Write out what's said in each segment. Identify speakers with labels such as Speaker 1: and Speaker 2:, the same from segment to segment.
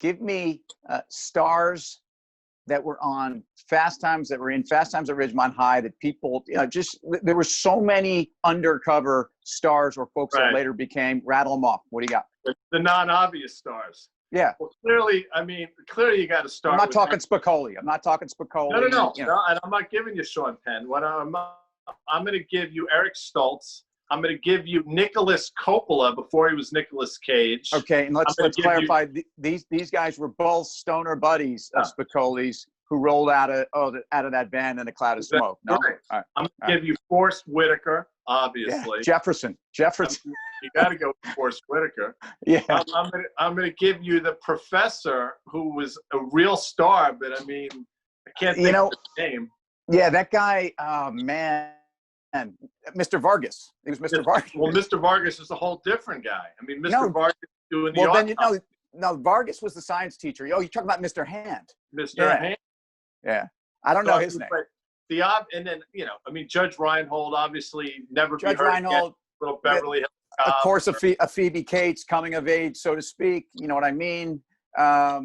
Speaker 1: Give me stars that were on Fast Times, that were in Fast Times at Ridgemont High, that people, just, there were so many undercover stars or folks that later became, rattle them off. What do you got?
Speaker 2: The non-obvious stars.
Speaker 1: Yeah.
Speaker 2: Well, clearly you got to start.
Speaker 1: I'm not talking Spicoli. I'm not talking Spicoli.
Speaker 2: No, and I'm not giving you Sean Penn. I'm going to give you Eric Stoltz. I'm going to give you Nicholas Coppola before he was Nicolas Cage.
Speaker 1: Okay, and let's clarify. These guys were both stoner buddies of Spicoli's who rolled out of that van in a cloud of smoke. No?
Speaker 2: Right. All right. I'm going to give you Forrest Whitaker, obviously.
Speaker 1: Yeah. Jefferson.
Speaker 2: You got to go with Forrest Whitaker.
Speaker 1: Yeah.
Speaker 2: I'm going to give you the professor, who was a real star, but I mean, I can't think of his name.
Speaker 1: Yeah, that guy. Oh man. And Mr. Vargas. He was Mr. Vargas.
Speaker 2: Well, Mr. Vargas is a whole different guy. I mean, Mr. Vargas doing the
Speaker 1: Vargas was the science teacher. Oh, you're talking about Mr. Hand.
Speaker 2: Mr. Hand.
Speaker 1: Yeah. I don't know his name.
Speaker 2: And then, Judge Reinhold, obviously never
Speaker 1: Judge
Speaker 2: be heard
Speaker 1: Reinhold,
Speaker 2: again. Little Beverly Hills.
Speaker 1: Of course, a Phoebe Cates coming of age, so to speak. You know what I mean? A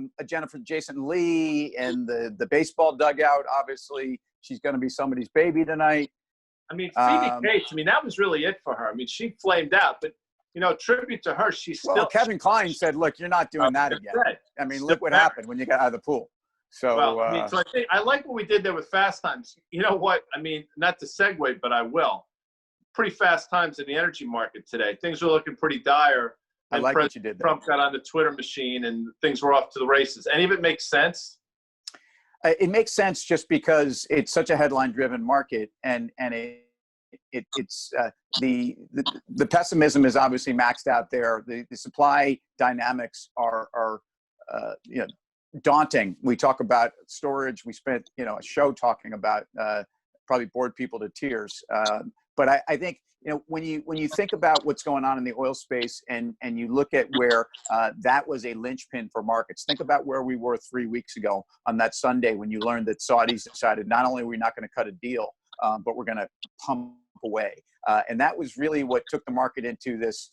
Speaker 1: Jason Lee and the baseball dugout. Obviously, she's going to be somebody's baby tonight.
Speaker 2: I mean, Phoebe Cates, that was really it for her. I mean, she flamed out, but, tribute to her, she's still.
Speaker 1: Well, Kevin Kline said, look, you're not doing that again. I mean, look what happened when you got out of the pool. So,
Speaker 2: so I think I like what we did there with Fast Times. You know what? I mean, not to segue, but I will. Pretty fast times in the energy market today. Things are looking pretty dire.
Speaker 1: I like what you did there.
Speaker 2: Trump got on the Twitter machine and things were off to the races. Any of it makes sense?
Speaker 1: It makes sense just because it's such a headline-driven market, and it's the pessimism is obviously maxed out there. The supply dynamics are daunting. We talk about storage. We spent a show talking about probably bored people to tears. But I think when you think about what's going on in the oil space and you look at where that was a linchpin for markets, think about where we were 3 weeks ago on that Sunday when you learned that Saudis decided not only are we not going to cut a deal, but we're going to pump away. And that was really what took the market into this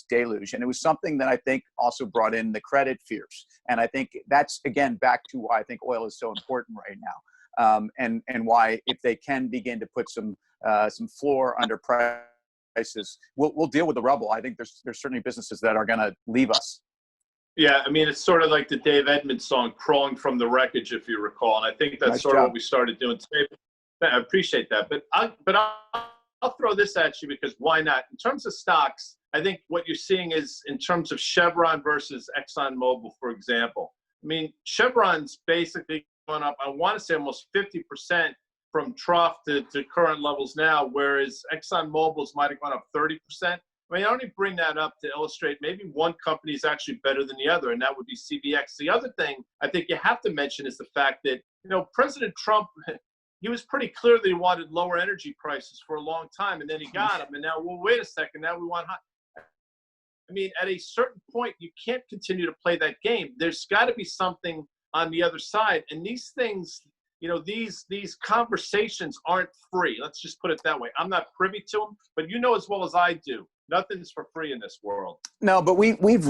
Speaker 1: deluge. And it was something that I think also brought in the credit fears. And I think that's, again, back to why I think oil is so important right now. And why, if they can begin to put some floor under prices, we'll deal with the rubble. I think there's certainly businesses that are going to leave us.
Speaker 2: Yeah, I mean, it's sort of like the Dave Edmunds song, Crawling from the Wreckage, if you recall. And I think that's sort of what we started doing today. I appreciate that. But I'll throw this at you because why not? In terms of stocks, I think what you're seeing is in terms of Chevron versus ExxonMobil, for example. I mean, Chevron's basically gone up, I want to say almost 50% from trough to current levels now, whereas ExxonMobil's might have gone up 30%. I mean, I only bring that up to illustrate maybe one company is actually better than the other, and that would be CVX. The other thing I think you have to mention is the fact that, President Trump, he was pretty clear that he wanted lower energy prices for a long time, and then he got them. And now, well, wait a second, now we want high. I mean, at a certain point, you can't continue to play that game. There's got to be something on the other side. And these things, these conversations aren't free. Let's just put it that way. I'm not privy to them, but as well as I do, nothing's for free in this world.
Speaker 1: No, but we've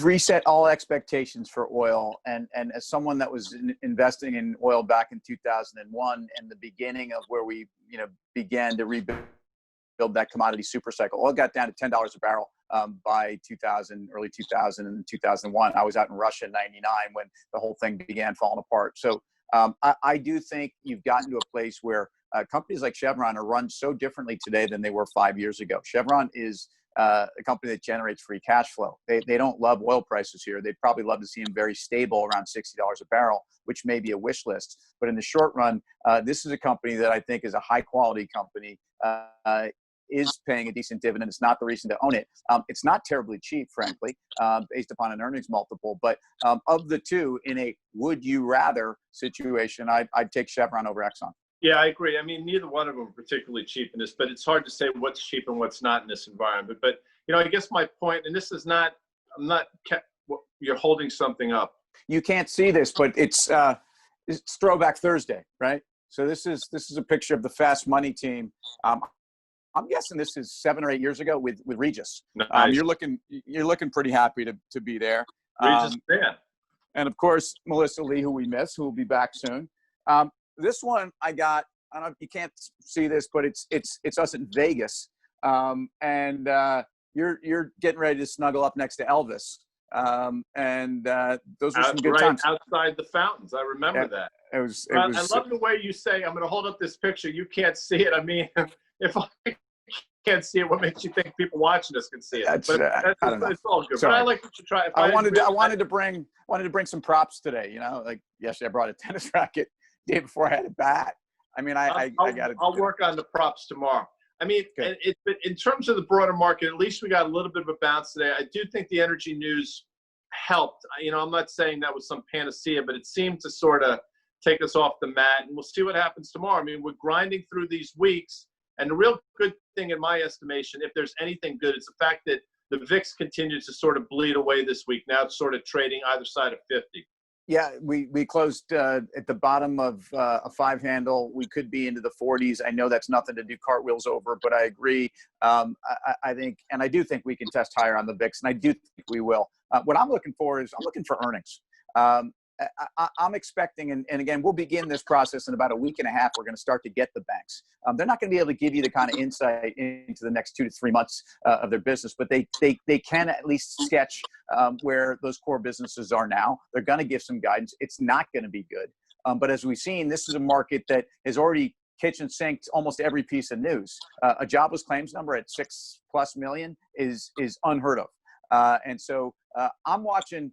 Speaker 1: reset all expectations for oil. And as someone that was investing in oil back in 2001 and the beginning of where we, began to rebuild that commodity super cycle, oil got down to $10 a barrel by early 2000 and 2001. I was out in Russia in 99 when the whole thing began falling apart. So I do think you've gotten to a place where companies like Chevron are run so differently today than they were 5 years ago. Chevron is a company that generates free cash flow. They don't love oil prices here. They'd probably love to see them very stable around $60 a barrel, which may be a wish list. But in the short run, this is a company that I think is a high quality company, is paying a decent dividend. It's not the reason to own it. It's not terribly cheap, frankly, based upon an earnings multiple. But of the two, in a would you rather situation, I'd take Chevron over Exxon.
Speaker 2: Yeah, I agree. I mean, neither one of them are particularly cheap in this, but it's hard to say what's cheap and what's not in this environment. But I guess my point, and this is not, you're holding something up.
Speaker 1: You can't see this, but it's Throwback Thursday, right? So this is a picture of the Fast Money team. I'm guessing this is 7 or 8 years ago with Regis.
Speaker 2: Nice.
Speaker 1: You're looking pretty happy to be there.
Speaker 2: Regis, yeah.
Speaker 1: And of course, Melissa Lee, who we miss, who will be back soon. This one I got. I don't know if you can't see this, but it's us in Vegas, and you're getting ready to snuggle up next to Elvis, and those were some good times.
Speaker 2: Outside the fountains, I remember that.
Speaker 1: It was.
Speaker 2: I love the way you say, "I'm going to hold up this picture." You can't see it. I mean, if I can't see it, what makes you think people watching us can see it?
Speaker 1: I don't know.
Speaker 2: It's all good.
Speaker 1: Sorry.
Speaker 2: But I like to try.
Speaker 1: I wanted to bring some props today. You know, like yesterday I brought a tennis racket. The day before I had a bat. I mean, I got it.
Speaker 2: I'll work on the props tomorrow. I mean, in terms of the broader market, at least we got a little bit of a bounce today. I do think the energy news helped. You know, I'm not saying that was some panacea, but it seemed to sort of take us off the mat, and we'll see what happens tomorrow. I mean, we're grinding through these weeks, and the real good thing in my estimation, if there's anything good, it's the fact that the VIX continues to sort of bleed away this week. Now it's sort of trading either side of 50.
Speaker 1: Yeah, we closed at the bottom of a 5 handle. We could be into the 40s. I know that's nothing to do cartwheels over, but I agree. I think, and I do think we can test higher on the VIX, and I do think we will. What I'm looking for is I'm looking for earnings. I'm expecting, and again, we'll begin this process in about a week and a half. We're going to start to get the banks. They're not going to be able to give you the kind of insight into the next 2 to 3 months of their business, but they can at least sketch where those core businesses are now. They're going to give some guidance. It's not going to be good. But as we've seen, this is a market that has already kitchen sinked almost every piece of news. A jobless claims number at 6+ million is unheard of. And so I'm watching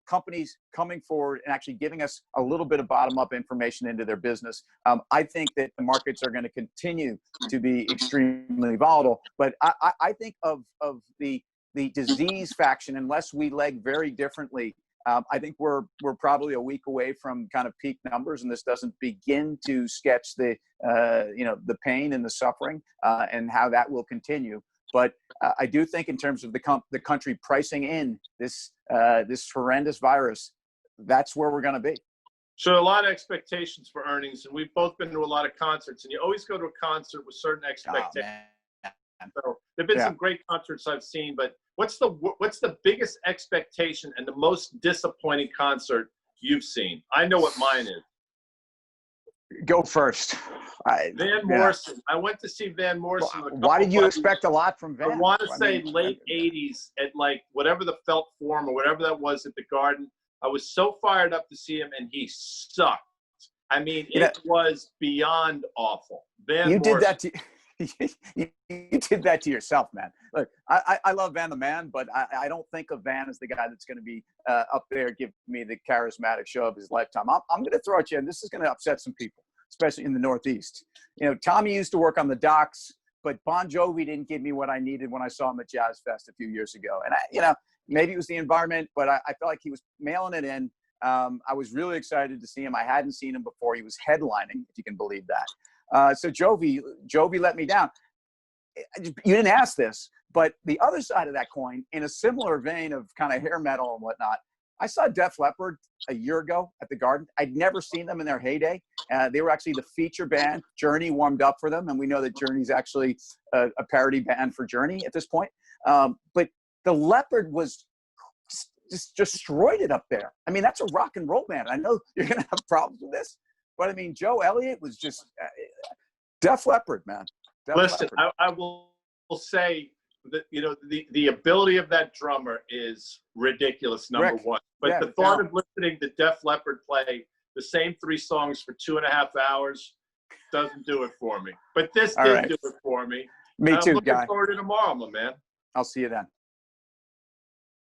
Speaker 1: companies coming forward and actually giving us a little bit of bottom-up information into their business. I think that the markets are going to continue to be extremely volatile, but I think of the disease faction, unless we leg very differently, I think we're probably a week away from kind of peak numbers, and this doesn't begin to sketch the pain and the suffering and how that will continue. But I do think in terms of the country pricing in this horrendous virus, that's where we're going to be.
Speaker 2: So a lot of expectations for earnings, and we've both been to a lot of concerts, and you always go to a concert with certain expectations. So there've been some great concerts I've seen, but what's the biggest expectation and the most disappointing concert you've seen? I know what mine is.
Speaker 1: Go first.
Speaker 2: Van Morrison. I went to see Van Morrison.
Speaker 1: Why did you expect a lot from Van?
Speaker 2: I want to say late 80s at like whatever the Felt Forum or whatever that was at the Garden. I was so fired up to see him, and he sucked. I mean, it was beyond awful.
Speaker 1: You did that to you did that to yourself, man. Look, I love Van the man, but I don't think of Van as the guy that's going to be up there giving me the charismatic show of his lifetime. I'm going to throw at you, and this is going to upset some people, especially in the Northeast. You know, Tommy used to work on the docks, but Bon Jovi didn't give me what I needed when I saw him at Jazz Fest a few years ago. And maybe it was the environment, but I felt like he was mailing it in. I was really excited to see him. I hadn't seen him before. He was headlining, if you can believe that. So Jovi let me down. You didn't ask this, but the other side of that coin, in a similar vein of kind of hair metal and whatnot, I saw Def Leppard a year ago at the Garden. I'd never seen them in their heyday. They were actually the feature band. Journey warmed up for them, and we know that Journey's actually a parody band for Journey at this point. But the Leopard was just destroyed it up there. I mean, that's a rock and roll band. I know you're going to have problems with this, but I mean, Joe Elliott was just Def Leppard, man.
Speaker 2: Listen, I will say that, the ability of that drummer is ridiculous, number one. But the thought of listening to Def Leppard play the same 3 songs for 2.5 hours doesn't do it for me. But this did do it for me.
Speaker 1: Me too,
Speaker 2: I'm looking
Speaker 1: Guy.
Speaker 2: forward to tomorrow, my man.
Speaker 1: I'll see you then.